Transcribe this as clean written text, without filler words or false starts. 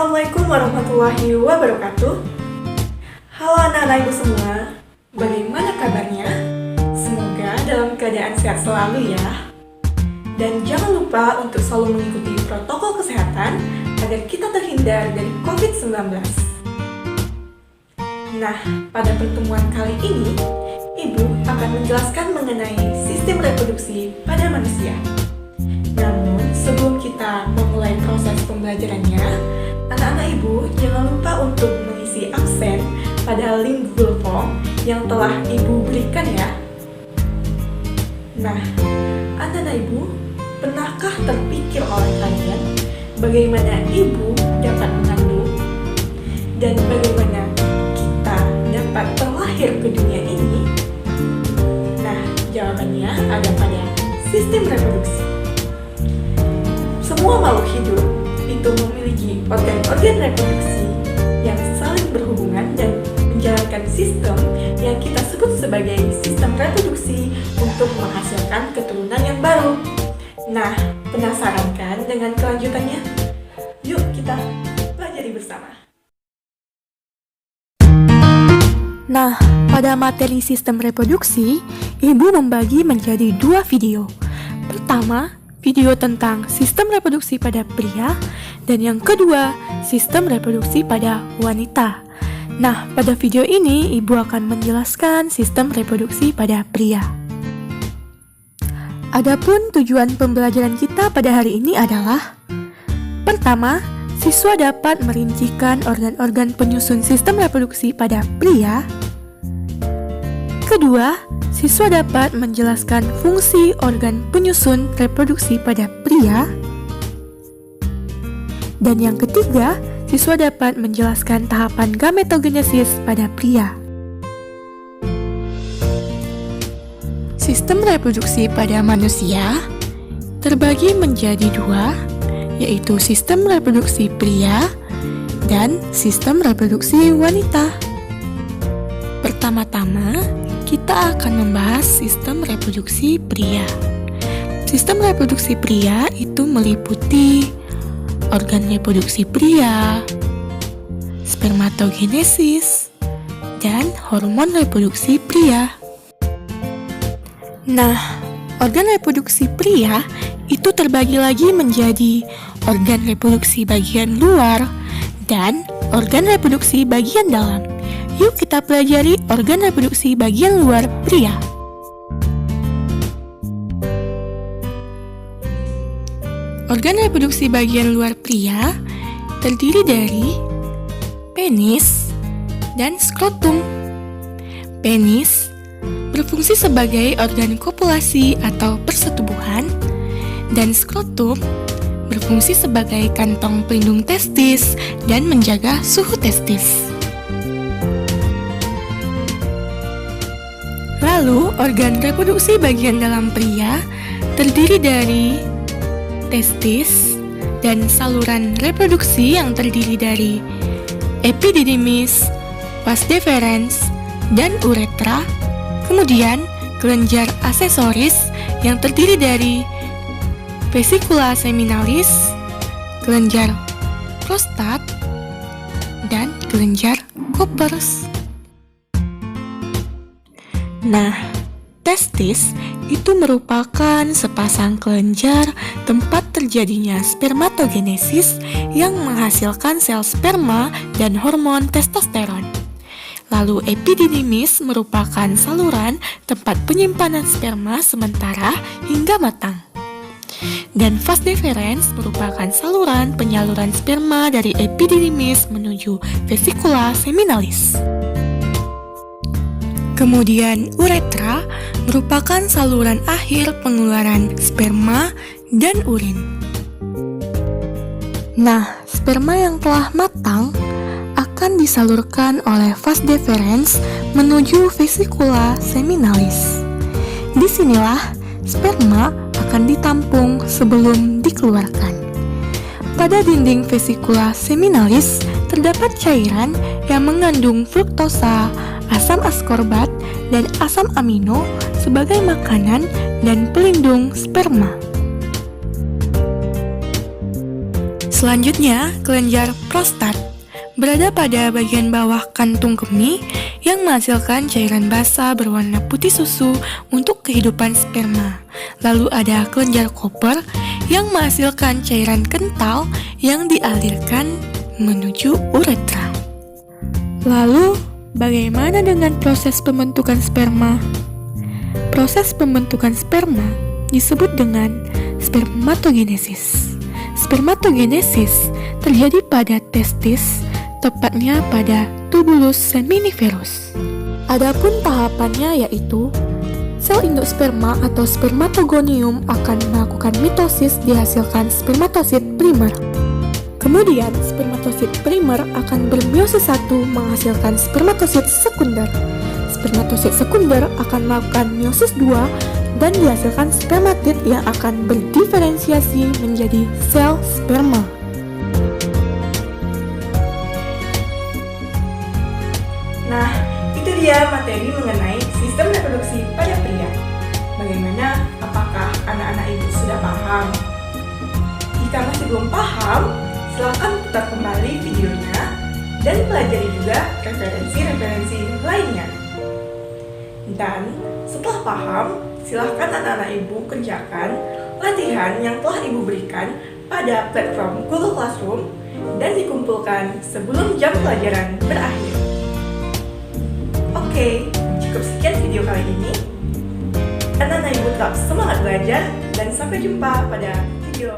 Assalamualaikum warahmatullahi wabarakatuh. Halo anak-anak ibu semua, bagaimana kabarnya? Semoga dalam keadaan sehat selalu ya. Dan jangan lupa untuk selalu mengikuti protokol kesehatan agar kita terhindar dari COVID-19. Nah, pada pertemuan kali ini, Ibu akan menjelaskan mengenai sistem reproduksi pada manusia. Namun, sebelum kita memulai proses pembelajarannya, anak-anak ibu jangan lupa untuk mengisi absen pada link Google Form yang telah ibu berikan ya. Nah, anak-anak ibu, pernahkah terpikir oleh kalian bagaimana ibu dapat mengandung dan bagaimana kita dapat terlahir ke dunia ini? Nah, jawabannya ada pada sistem reproduksi. Semua makhluk hidup itu memiliki organ-organ reproduksi yang saling berhubungan dan menjalankan sistem yang kita sebut sebagai sistem reproduksi untuk menghasilkan keturunan yang baru. Nah, penasaran kan dengan kelanjutannya? Yuk kita pelajari bersama. Nah, pada materi sistem reproduksi, Ibu membagi menjadi 2 video. Pertama, video tentang sistem reproduksi pada pria, dan yang kedua, sistem reproduksi pada wanita. Nah, pada video ini Ibu akan menjelaskan sistem reproduksi pada pria. Adapun tujuan pembelajaran kita pada hari ini adalah: pertama, siswa dapat merincikan organ-organ penyusun sistem reproduksi pada pria. Kedua, siswa dapat menjelaskan fungsi organ penyusun reproduksi pada pria. Dan yang ketiga, siswa dapat menjelaskan tahapan gametogenesis pada pria. Sistem reproduksi pada manusia terbagi menjadi 2, yaitu sistem reproduksi pria dan sistem reproduksi wanita. Pertama-tama, kita akan membahas sistem reproduksi pria. Sistem reproduksi pria itu meliputi organ reproduksi pria, spermatogenesis, dan hormon reproduksi pria. Nah, organ reproduksi pria itu terbagi lagi menjadi organ reproduksi bagian luar dan organ reproduksi bagian dalam. Yuk kita pelajari organ reproduksi bagian luar pria. Organ reproduksi bagian luar pria terdiri dari penis dan skrotum. Penis berfungsi sebagai organ kopulasi atau persetubuhan, dan skrotum berfungsi sebagai kantong pelindung testis dan menjaga suhu testis. Lalu, organ reproduksi bagian dalam pria terdiri dari testis dan saluran reproduksi yang terdiri dari epididymis, vas deferens, dan uretra. Kemudian, kelenjar aksesoris yang terdiri dari vesicula seminalis, kelenjar prostat, dan kelenjar Koppers. Nah, testis itu merupakan sepasang kelenjar tempat terjadinya spermatogenesis yang menghasilkan sel sperma dan hormon testosteron. Lalu epididymis merupakan saluran tempat penyimpanan sperma sementara hingga matang. Dan vas deferens merupakan saluran penyaluran sperma dari epididymis menuju vesicula seminalis. Kemudian uretra merupakan saluran akhir pengeluaran sperma dan urin. Nah, sperma yang telah matang akan disalurkan oleh vas deferens menuju vesicula seminalis. Disinilah sperma akan ditampung sebelum dikeluarkan. Pada dinding vesicula seminalis terdapat cairan yang mengandung fruktosa, asam askorbat, dan asam amino sebagai makanan dan pelindung sperma. Selanjutnya, kelenjar prostat berada pada bagian bawah kantung kemih yang menghasilkan cairan basah berwarna putih susu untuk kehidupan sperma. Lalu ada kelenjar koper yang menghasilkan cairan kental yang dialirkan menuju uretra. Lalu, bagaimana dengan proses pembentukan sperma? Proses pembentukan sperma disebut dengan spermatogenesis. Spermatogenesis terjadi pada testis, tepatnya pada tubulus seminiferus. Adapun tahapannya yaitu sel induk sperma atau spermatogonium akan melakukan mitosis dihasilkan spermatosit primer. Kemudian spermatosit primer akan bermeiosis 1 menghasilkan spermatosit sekunder. Spermatosit sekunder akan melakukan meiosis 2 dan dihasilkan spermatid yang akan berdiferensiasi menjadi sel sperma. Nah, itu dia materi mengenai sistem reproduksi pada pria. Bagaimana? Apakah anak-anak ibu sudah paham? Jika masih belum paham, silakan putar kembali videonya dan pelajari juga referensi-referensi lainnya. Dan setelah paham, silakan anak-anak ibu kerjakan latihan yang telah ibu berikan pada platform Google Classroom dan dikumpulkan sebelum jam pelajaran berakhir. Oke, cukup sekian video kali ini. Anak-anak ibu tetap semangat belajar dan sampai jumpa pada video